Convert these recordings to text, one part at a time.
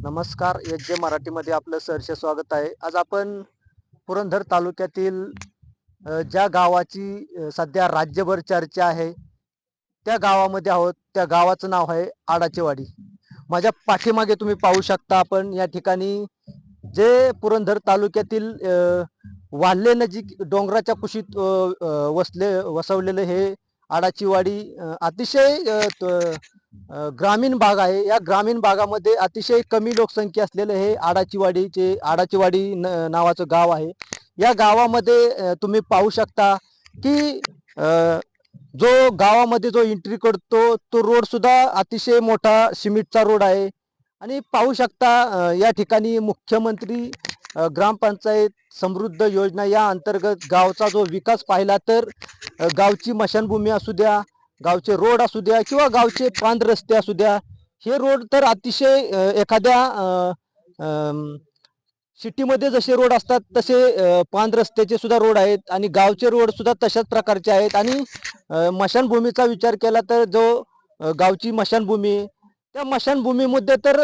नमस्कार. H J मराठीमध्ये आपलं सहर्ष स्वागत आहे. आज आपण पुरंदर तालुक्यातील ज्या गावाची सध्या राज्यभर चर्चा आहे, त्या गावामध्ये आहोत. त्या गावाचं नाव आहे आडाचेवाडी. माझ्या पाठीमागे तुम्ही पाहू शकता आपण या ठिकाणी जे पुरंदर तालुक्यातील वाल्हे नजीक डोंगराच्या कुशीत वसवलेलं हे आडाचीवाडी अतिशय ग्रामीण भाग आहे. या ग्रामीण भागामध्ये अतिशय कमी लोकसंख्या असलेलं हे आडाचीवाडी नावाचं गाव आहे. या गावामध्ये तुम्ही पाहू शकता की अ, जो गावामध्ये जो एंट्री करतो तो रोड सुद्धा अतिशय मोठा सिमेंटचा रोड आहे. आणि पाहू शकता या ठिकाणी मुख्यमंत्री ग्रामपंचायत समृद्ध योजना या अंतर्गत गावचा जो विकास पाहिला तर गावची मशानभूमी असू द्या, गावचे रोड असू द्या किंवा गावचे पांद रस्ते असू द्या, हे रोड तर अतिशय एखाद्या सिटीमध्ये जसे रोड असतात तसे पांद रस्त्याचे सुद्धा रोड आहेत आणि गावचे रोड सुद्धा तशाच प्रकारचे आहेत. आणि मशानभूमीचा विचार केला तर जो गावची मशानभूमी आहे, त्या मशानभूमीमध्ये तर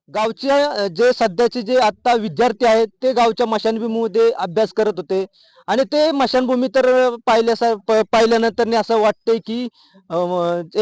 गावच्या जे सध्याचे जे आत्ता विद्यार्थी आहेत ते गावच्या मशानभूमीमध्ये अभ्यास करत होते. आणि ते मशानभूमी तर पाहिल्यानंतर असं वाटतंय की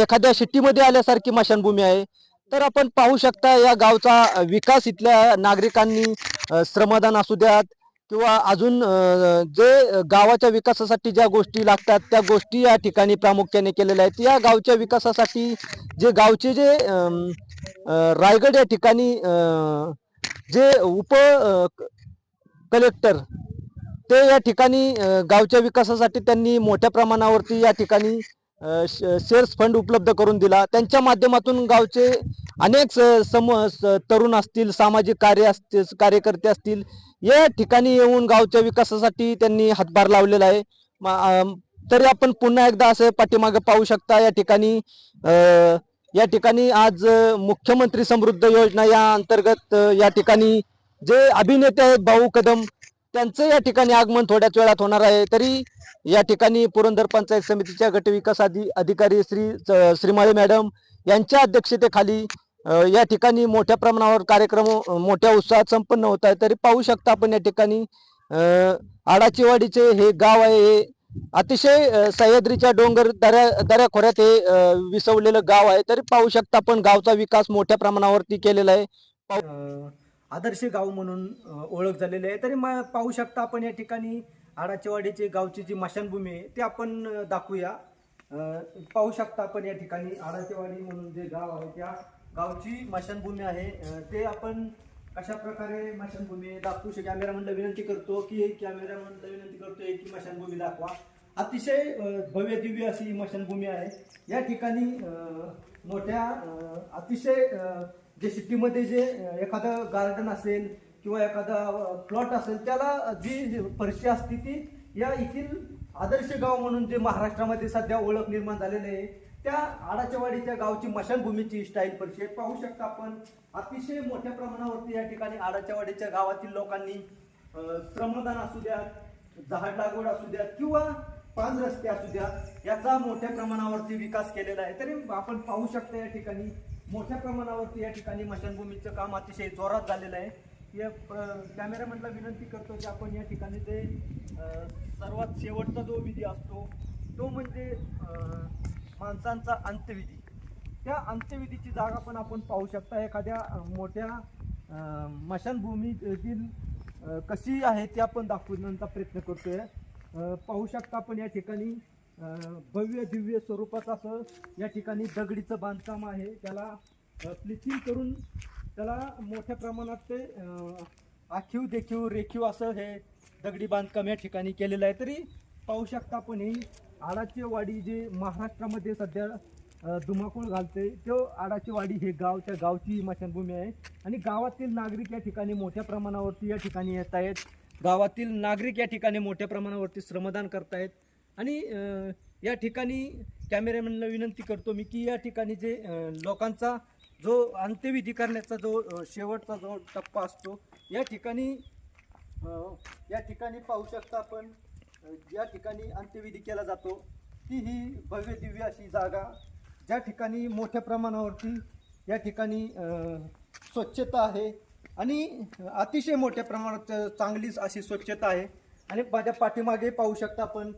एखाद्या सिटीमध्ये आल्यासारखी मशानभूमी आहे. तर आपण पाहू शकता या गावचा विकास इथल्या नागरिकांनी श्रमदान असू द्यात किंवा अजून जे गावाच्या विकासासाठी ज्या गोष्टी लागतात त्या गोष्टी या ठिकाणी प्रामुख्याने केलेल्या आहेत. या गावच्या विकासासाठी जे गावचे जे रायगड या ठिकाणी जे उप कलेक्टर ते या ठिकाणी गावच्या विकासासाठी त्यांनी मोठ्या प्रमाणावरती या ठिकाणी शेअर्स फंड उपलब्ध करून दिला. त्यांच्या माध्यमातून गावचे अनेक तरुण असतील, सामाजिक कार्यकर्ते असतील, या ठिकाणी येऊन गावच्या विकासासाठी त्यांनी हातभार लावलेला आहे. तरी आपण पुन्हा एकदा असं पाठीमागे पाहू शकता या ठिकाणी आज मुख्यमंत्री समृद्ध योजना या अंतर्गत या ठिकाणी जे अभिनेते आहेत भाऊ कदम, त्यांचं या ठिकाणी आगमन थोड्याच वेळात होणार आहे. तरी या ठिकाणी पुरंदर पंचायत समितीच्या गटविकास अधिकारी श्रीमाळे मॅडम यांच्या अध्यक्षतेखाली या ठिकाणी मोठ्या प्रमाणावर कार्यक्रम मोठ्या उत्साहात संपन्न होत आहे. तरी पाहू शकता आपण या ठिकाणी आडाचीवाडीचे हे गाव आहे. हे अतिशय सह्याद्रीच्या डोंगर दऱ्याखोऱ्यात हे विसवलेलं गाव आहे. तरी पाहू शकता आपण गावचा विकास मोठ्या प्रमाणावरती केलेला आहे. आदर्श गाव म्हणून ओळख झालेली आहे. तरी पाहू शकता आपण या ठिकाणी आडाचेवाडीचे गावची जी मशानभूमी आहे ते आपण दाखवूया. पाहू शकता आपण या ठिकाणी आडाचेवाडी म्हणून जे गाव आहे त्या गावची मशानभूमी आहे. ते आपण कशा प्रकारे मशानभूमी दाखवू शकतो. कॅमेरामॅनला विनंती करतो की मशानभूमी दाखवा. अतिशय भव्य दिव्य अशी मशानभूमी आहे. या ठिकाणी मोठ्या अतिशय जे सिटीमध्ये जे एखादं गार्डन असेल किंवा एखादा प्लॉट असेल त्याला जी फरशी असते ती या येथील आदर्श गाव म्हणून जे महाराष्ट्रामध्ये सध्या ओळख निर्माण झालेली आहे त्या आडाचेवाडीच्या गावची मशानभूमीची स्टाईल फरशी आहे. पाहू शकता आपण अतिशय मोठ्या प्रमाणावरती या ठिकाणी आडाचेवाडीच्या गावातील लोकांनी श्रमदान असू द्या, झाड लागवड असू द्या किंवा पाच रस्ते असू द्या याचा मोठ्या प्रमाणावरती विकास केलेला आहे. तरी आपण पाहू शकता या ठिकाणी मोठ्या प्रमाणावरती या ठिकाणी मशानभूमीचं काम अतिशय जोरात झालेलं आहे. या कॅमेरामॅनला विनंती करतो की आपण या ठिकाणी जे सर्वात शेवटचा जो विधी असतो तो म्हणजे माणसांचा अंत्यविधी. त्या अंत्यविधीची जागा पण आपण पाहू शकता. एखाद्या मोठ्या मशानभूमीतील कशी आहे ते आपण दाखवण्याचा प्रयत्न करतोय. पाहू शकता आपण या ठिकाणी भव्य दिव्य स्वरूपाचं असं या ठिकाणी दगडीचं बांधकाम आहे. त्याला प्लिचिंग करून त्याला मोठ्या प्रमाणात ते आखीव देखीव रेखीव असं हे दगडी बांधकाम या ठिकाणी केलेलं आहे. तरी पाहू शकता आपण ही आडाचेवाडी जे महाराष्ट्रामध्ये सध्या धुमाकूळ घालते तो आडाचेवाडी हे त्या गावची मशानभूमी आहे. आणि गावातील नागरिक या ठिकाणी मोठ्या प्रमाणावरती या ठिकाणी येत आहेत. गावातील नागरिक या ठिकाणी मोठ्या प्रमाणावरती श्रमदान करतायत. आणि या ठिकाणी कॅमेरामॅनला विनंती करतो मी की या ठिकाणी जे लोकांचा जो अंत्यविधी करण्याचा जो शेवटचा जो टप्पा असतो या ठिकाणी पाहू शकता आपण या ठिकाणी अंत्यविधी केला जातो. ती ही भव्य दिव्य अशी जागा ज्या ठिकाणी मोठ्या प्रमाणावरती या ठिकाणी स्वच्छता आहे आणि अतिशय मोठ्या प्रमाणात चांगली अशी स्वच्छता आहे. आणि माझ्या पाठीमागे पाहू शकता आपण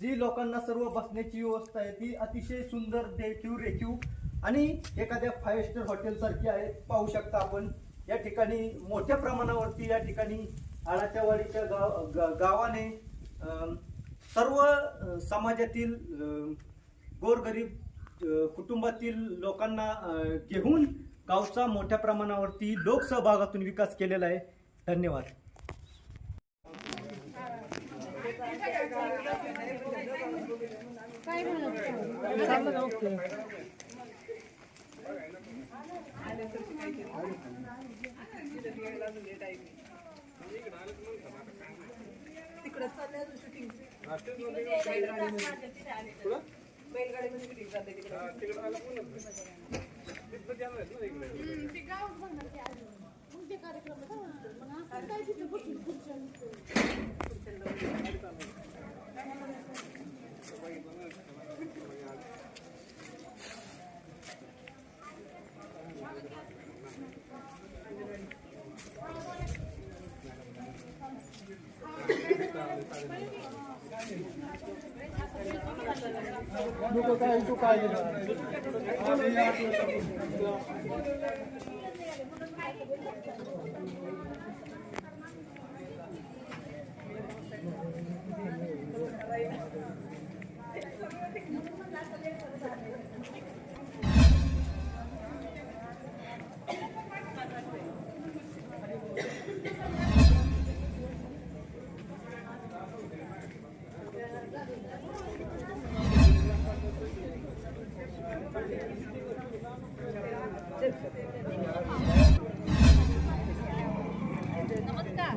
जी लोकांना सर्व बसण्याची व्यवस्था आहे ती अतिशय सुंदर देखीव रेखीव आणि एखाद्या 5 स्टार हॉटेल सारखी आहे. पाहू शकता आपण या ठिकाणी मोठ्या प्रमाणावरती या ठिकाणी आडाच्या वाडीच्या गावाने सर्व समाजातील गोरगरीब कुटुंबातील लोकांना घेऊन गावचा मोठ्या प्रमाणावरती लोकसहभागातून विकास केलेला आहे. धन्यवाद.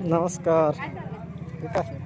नमस्कार. ठीक आहे.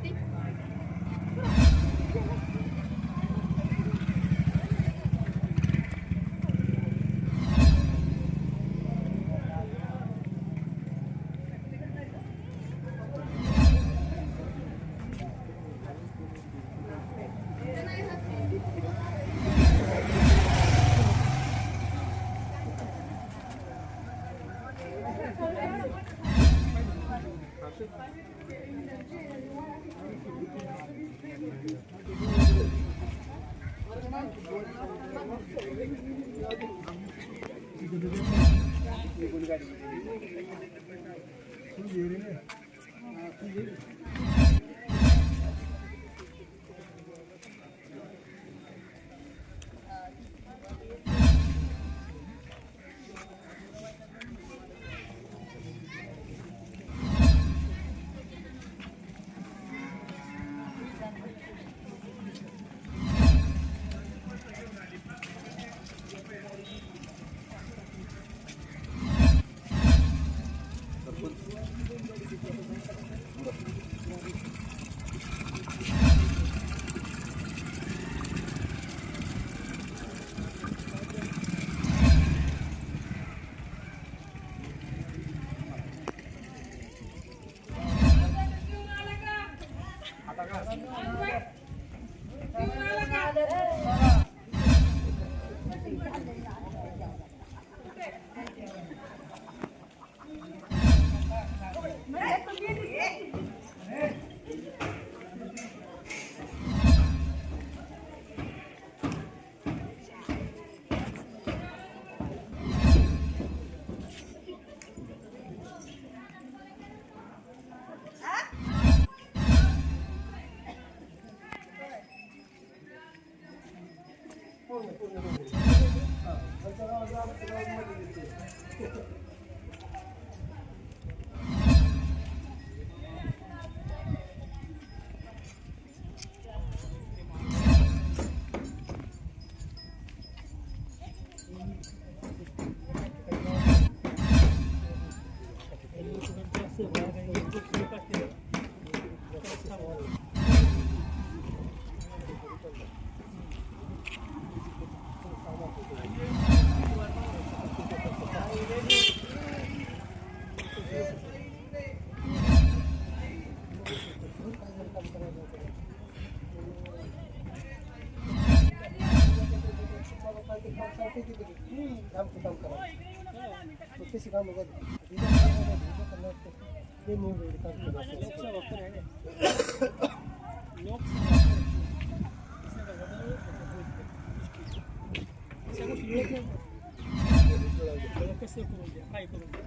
कसं करून द्या काय करून द्या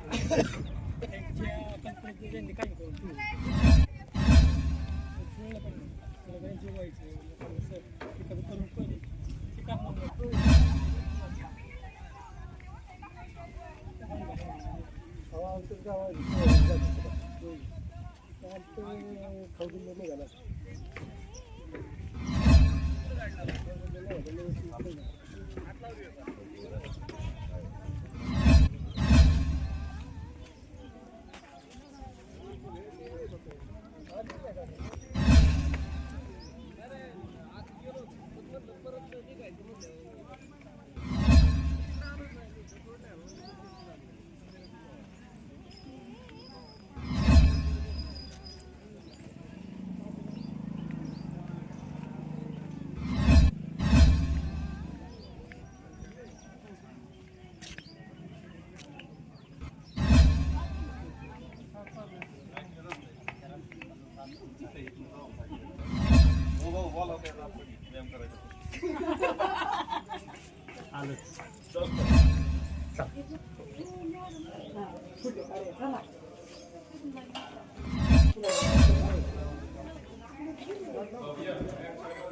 त्यांच्या कल्पनेत त्यांनी काय करून कळलं पाहिजे लोकांनी जेवायचं लोकांना सर तिथं करून पहिले ते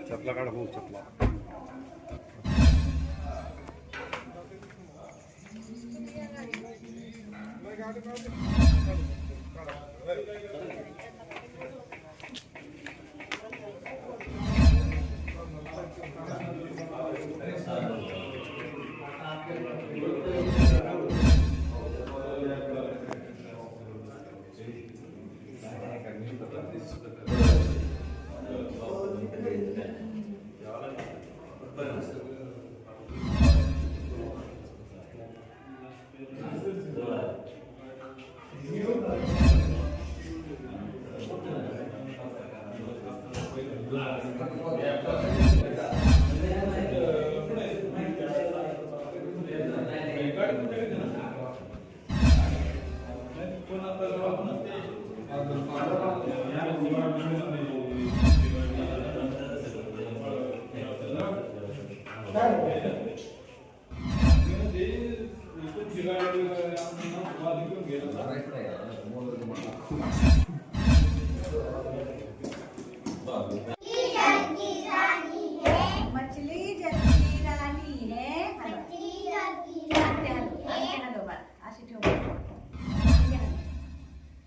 चपला काढा भाऊ चपला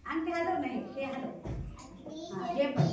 अंगठे हलव नाही ते हलव.